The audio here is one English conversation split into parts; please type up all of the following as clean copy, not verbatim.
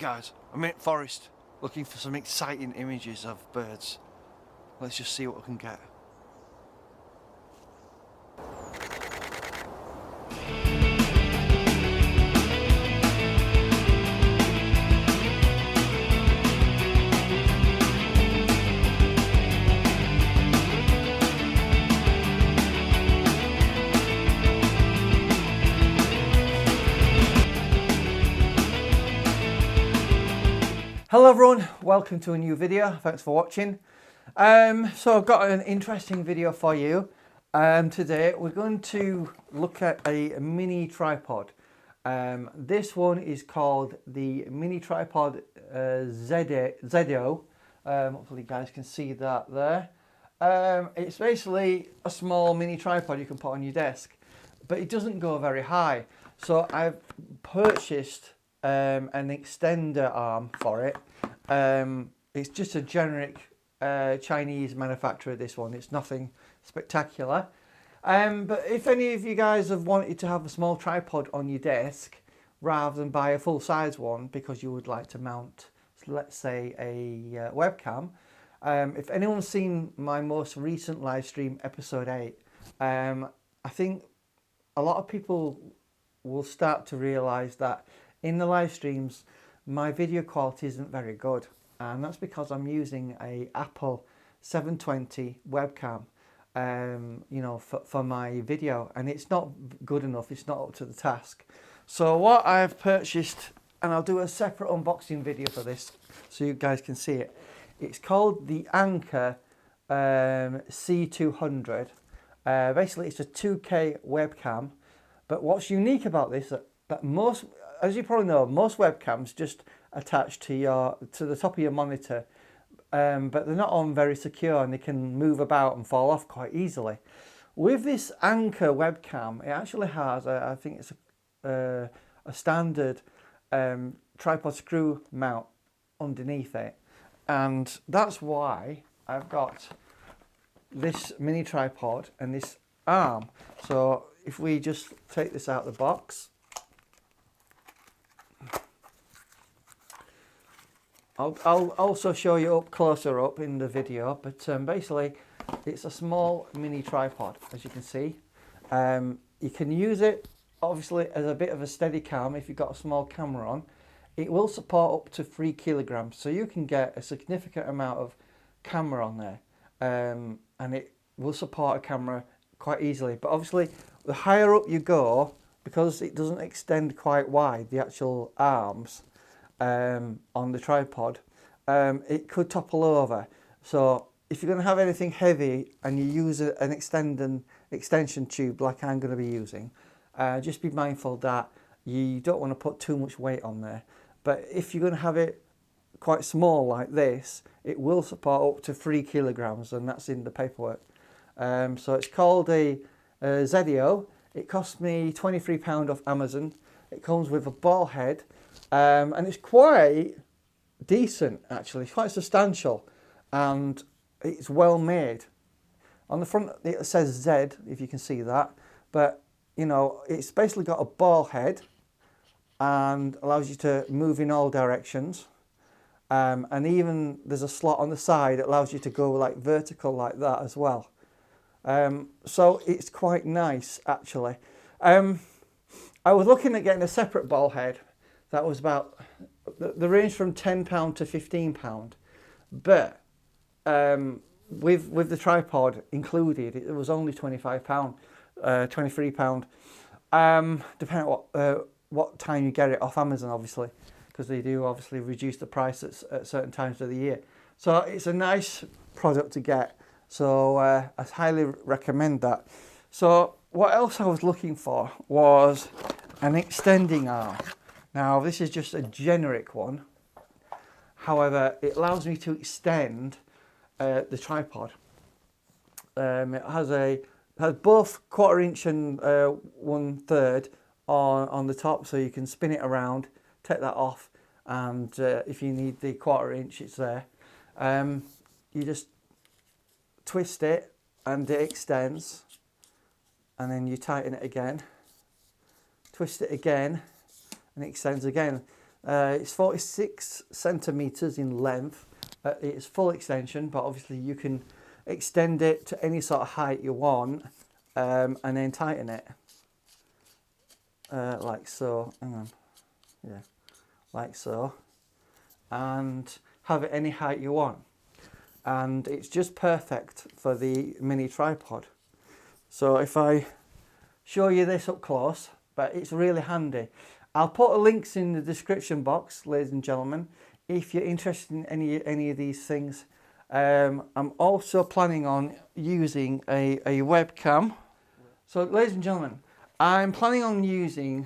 Guys, I'm in forest looking for some exciting images of birds. Let's just see what we can get. Hello everyone, welcome to a new video. Thanks for watching. So I've got an interesting video for you. Today we're going to look at a mini tripod. This one is called the Mini Tripod Zeadio. Hopefully you guys can see that there. It's basically a small mini tripod you can put on your desk, but it doesn't go very high. So I've purchased an extender arm for it. It's just a generic Chinese manufacturer, this one. It's nothing spectacular. But if any of you guys have wanted to have a small tripod on your desk rather than buy a full-size one because you would like to mount, let's say, a webcam, if anyone's seen my most recent live stream, episode 8, I think a lot of people will start to realise that in the live streams my video quality isn't very good, and that's because I'm using a Apple 720 webcam for my video, and it's not good enough, it's not up to the task. So what I've purchased, and I'll do a separate unboxing video for this so you guys can see it, it's called the Anker C200. Basically it's a 2K webcam, but what's unique about this that most, as you probably know, most webcams just attach to the top of your monitor, but they're not on very secure and they can move about and fall off quite easily. With this Anker webcam, it actually has I think it's a standard tripod screw mount underneath it, and that's why I've got this mini tripod and this arm. So if we just take this out of the box, I'll also show you closer up in the video, but basically it's a small mini tripod, as you can see. You can use it obviously as a bit of a steady cam if you've got a small camera on. It will support up to 3 kilograms, so you can get a significant amount of camera on there, and it will support a camera quite easily. But obviously the higher up you go, because it doesn't extend quite wide, the actual arms on the tripod, it could topple over. So if you're going to have anything heavy and you use an extension tube like I'm going to be using, just be mindful that you don't want to put too much weight on there. But if you're going to have it quite small like this, it will support up to 3 kilograms, and that's in the paperwork. So it's called a Zeadio. It cost me £23 off Amazon. It comes with a ball head, and it's quite decent actually. It's quite substantial, and it's well made. On the front it says Z, if you can see that, but you know, it's basically got a ball head and allows you to move in all directions, and even there's a slot on the side that allows you to go like vertical like that as well. So it's quite nice actually. I was looking at getting a separate ball head that was about the range from £10 to £15, but with the tripod included, it was only £25, £23, depending on what time you get it off Amazon, obviously, because they do obviously reduce the price at certain times of the year. So it's a nice product to get. So I highly recommend that. So what else I was looking for was an extending arm. Now this is just a generic one. However, it allows me to extend the tripod. It has both 1/4 inch and 1/3 on the top, so you can spin it around, take that off, and if you need the 1/4 inch, it's there. You just twist it and it extends, and then you tighten it again, twist it again and it extends again. It's 46 centimeters in length. It's full extension, but obviously you can extend it to any sort of height you want, and then tighten it like so. Hang on, yeah, like so, and have it any height you want. And it's just perfect for the mini tripod. So if I show you this up close, but it's really handy. I'll put links in the description box, ladies and gentlemen, if you're interested in any of these things. I'm also planning on using a webcam. So ladies and gentlemen, I'm planning on using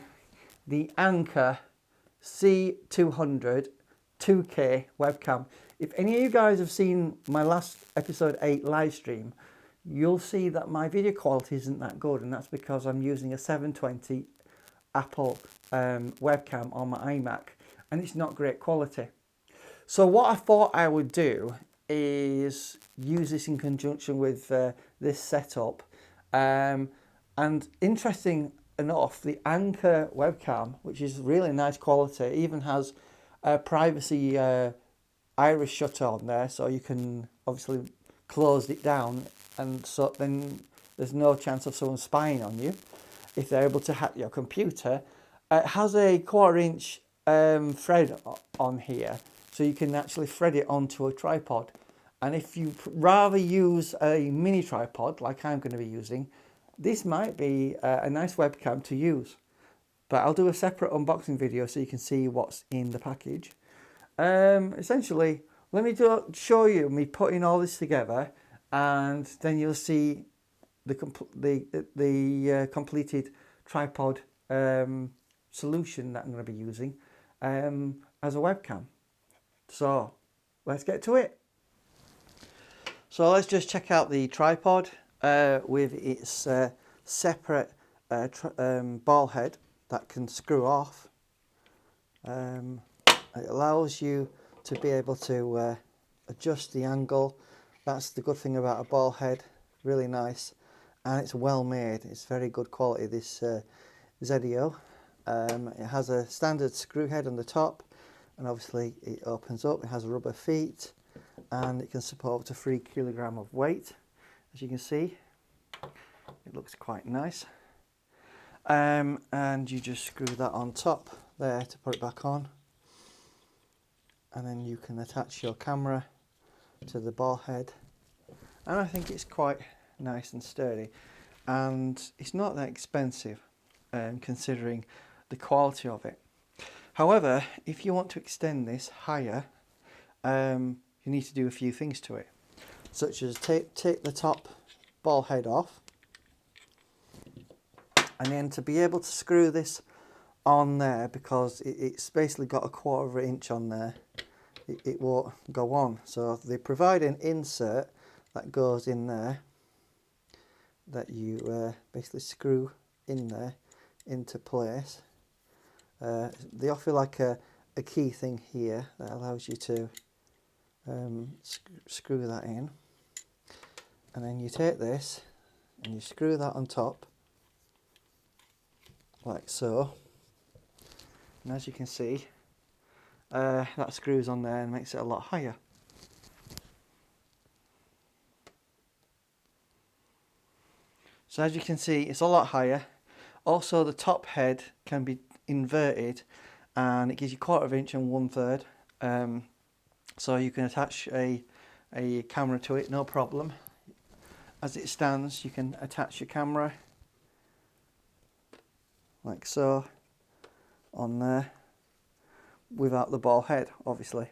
the Anker C200 2K webcam. If any of you guys have seen my last episode 8 live stream, you'll see that my video quality isn't that good, and that's because I'm using a 720 Apple webcam on my iMac, and it's not great quality. So what I thought I would do is use this in conjunction with this setup, and interesting enough, the Anker webcam, which is really nice quality, even has a privacy iris shutter on there, so you can obviously close it down, and so then there's no chance of someone spying on you if they're able to hack your computer. It has a 1/4 inch thread on here, so you can actually thread it onto a tripod. And if you rather use a mini tripod like I'm going to be using, this might be a nice webcam to use. But I'll do a separate unboxing video so you can see what's in the package. Essentially, let me show you me putting all this together, and then you'll see the completed tripod solution that I'm going to be using as a webcam. So let's get to it. So let's just check out the tripod with its separate ball head that can screw off. It allows you to be able to adjust the angle. That's the good thing about a ball head, really nice, and it's well made. It's very good quality, this Zeadio. It has a standard screw head on the top, and obviously it opens up. It has rubber feet, and it can support up to 3 kilograms of weight. As you can see, it looks quite nice. And you just screw that on top there to put it back on, and then you can attach your camera to the ball head, and I think it's quite nice and sturdy, and it's not that expensive considering the quality of it. However, if you want to extend this higher, you need to do a few things to it, such as take the top ball head off, and then to be able to screw this on there, because it's basically got a 1/4 inch on there, it won't go on. So they provide an insert that goes in there that you basically screw in there into place. They offer like a key thing here that allows you to screw that in, and then you take this and you screw that on top like so, and as you can see, that screws on there and makes it a lot higher. So as you can see, it's a lot higher. Also, the top head can be inverted, and it gives you 1/4 inch and 1/3. So you can attach a camera to it, no problem. As it stands, you can attach your camera like so on there without the ball head, obviously.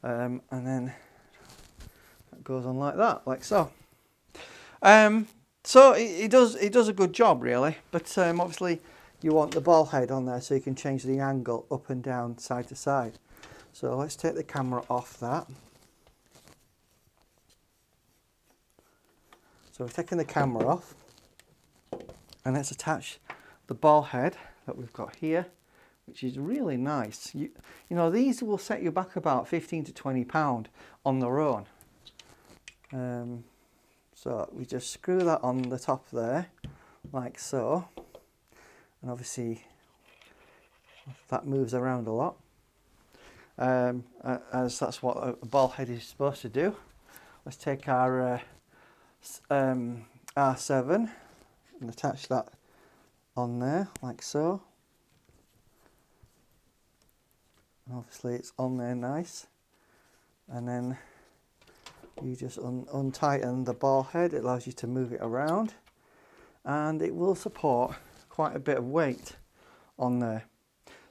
And then it goes on like that, like so. So it does a good job, really, but obviously you want the ball head on there so you can change the angle up and down, side to side. So let's take the camera off that. So we've taken the camera off, and let's attach the ball head that we've got here, which is really nice. You know, these will set you back about 15 to 20 pound on their own. So we just screw that on the top there, like so, and obviously that moves around a lot, as that's what a ball head is supposed to do. Let's take our R7 and attach that on there like so. And obviously it's on there nice, and then you just untighten the ball head. It allows you to move it around, and it will support quite a bit of weight on there,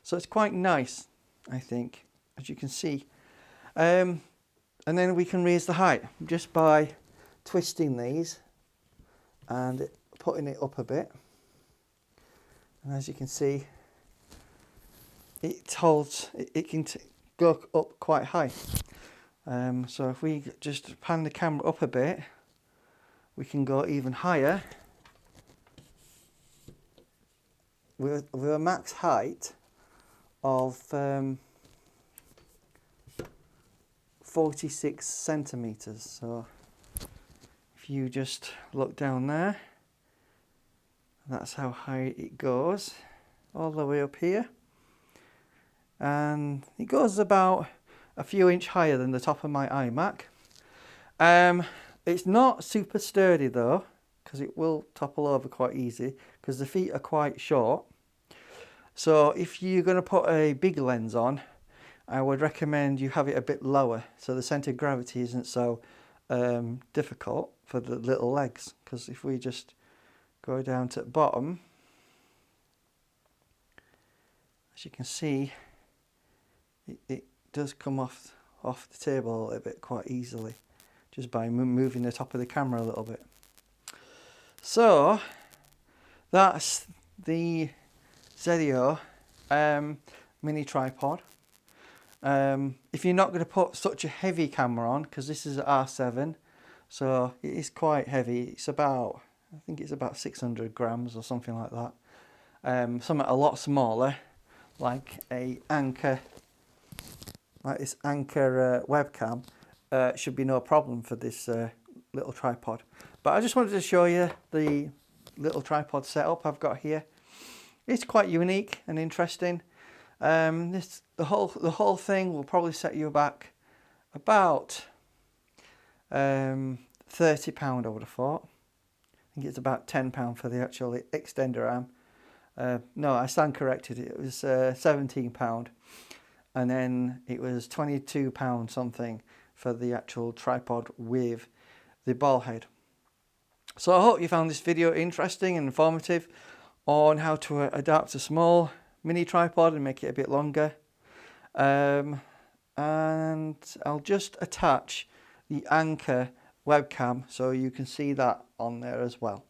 so it's quite nice, I think, as you can see. And then we can raise the height just by twisting these and putting it up a bit, and as you can see, it holds, it can go up quite high. So if we just pan the camera up a bit, we can go even higher with a max height of 46 centimeters. So if you just look down there, that's how high it goes, all the way up here, and it goes about a few inches higher than the top of my iMac. It's not super sturdy though, because it will topple over quite easy because the feet are quite short. So if you're going to put a big lens on, I would recommend you have it a bit lower so the centre of gravity isn't so difficult for the little legs. Because if we just go down to the bottom, as you can see, it does come off the table a little bit quite easily just by moving the top of the camera a little bit. So that's the Zeadio Mini Tripod. If you're not going to put such a heavy camera on, because this is an R7, so it is quite heavy. It's about, I think it's about 600 grams or something like that. Something a lot smaller, like a Anker, like this Anker webcam, should be no problem for this little tripod. But I just wanted to show you the little tripod setup I've got here. It's quite unique and interesting. The whole thing will probably set you back about £30, I would have thought. I think it's about £10 for the actual extender arm. No, I stand corrected. It was £17, and then it was £22 something for the actual tripod with the ball head. So I hope you found this video interesting and informative on how to adapt a small mini tripod and make it a bit longer. And I'll just attach the Anker webcam so you can see that on there as well.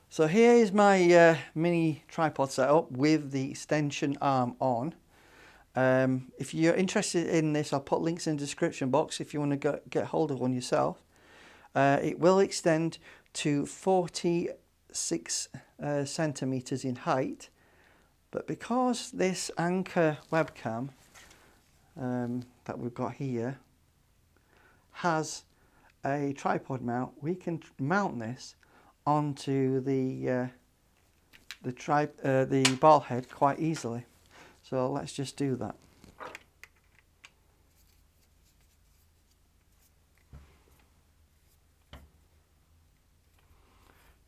So here is my mini tripod setup with the extension arm on. If you're interested in this, I'll put links in the description box if you want to get hold of one yourself. It will extend to 46 centimeters in height, but because this Anker webcam that we've got here has a tripod mount, we can mount this onto the ball head quite easily. So let's just do that.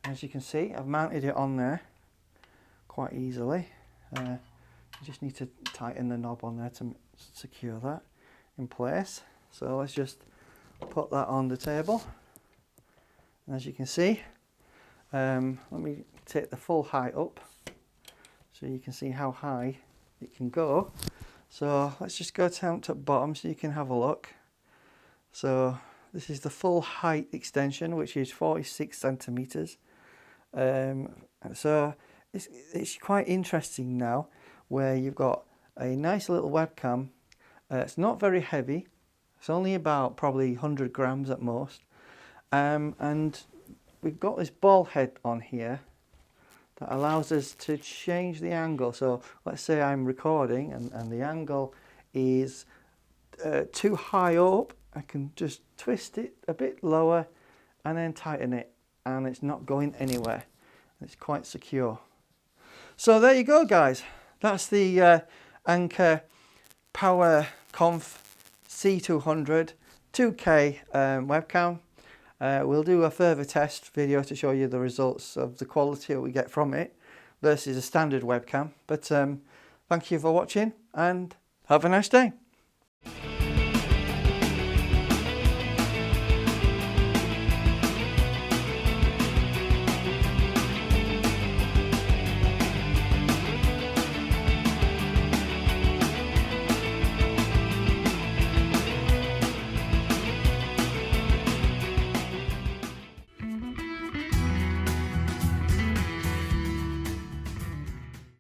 As you can see, I've mounted it on there quite easily. You just need to tighten the knob on there to secure that in place. So let's just put that on the table. And as you can see, let me take the full height up so you can see how high it can go. So let's just go down to the bottom so you can have a look. So this is the full height extension, which is 46 centimeters. So it's quite interesting now, where you've got a nice little webcam. It's not very heavy. It's only about probably 100 grams at most. And we've got this ball head on here that allows us to change the angle. So let's say I'm recording and the angle is too high up. I can just twist it a bit lower and then tighten it, and it's not going anywhere. It's quite secure. So there you go, guys. that's the Anker Power Conf C200 2K webcam. We'll do a further test video to show you the results of the quality that we get from it versus a standard webcam. But thank you for watching and have a nice day.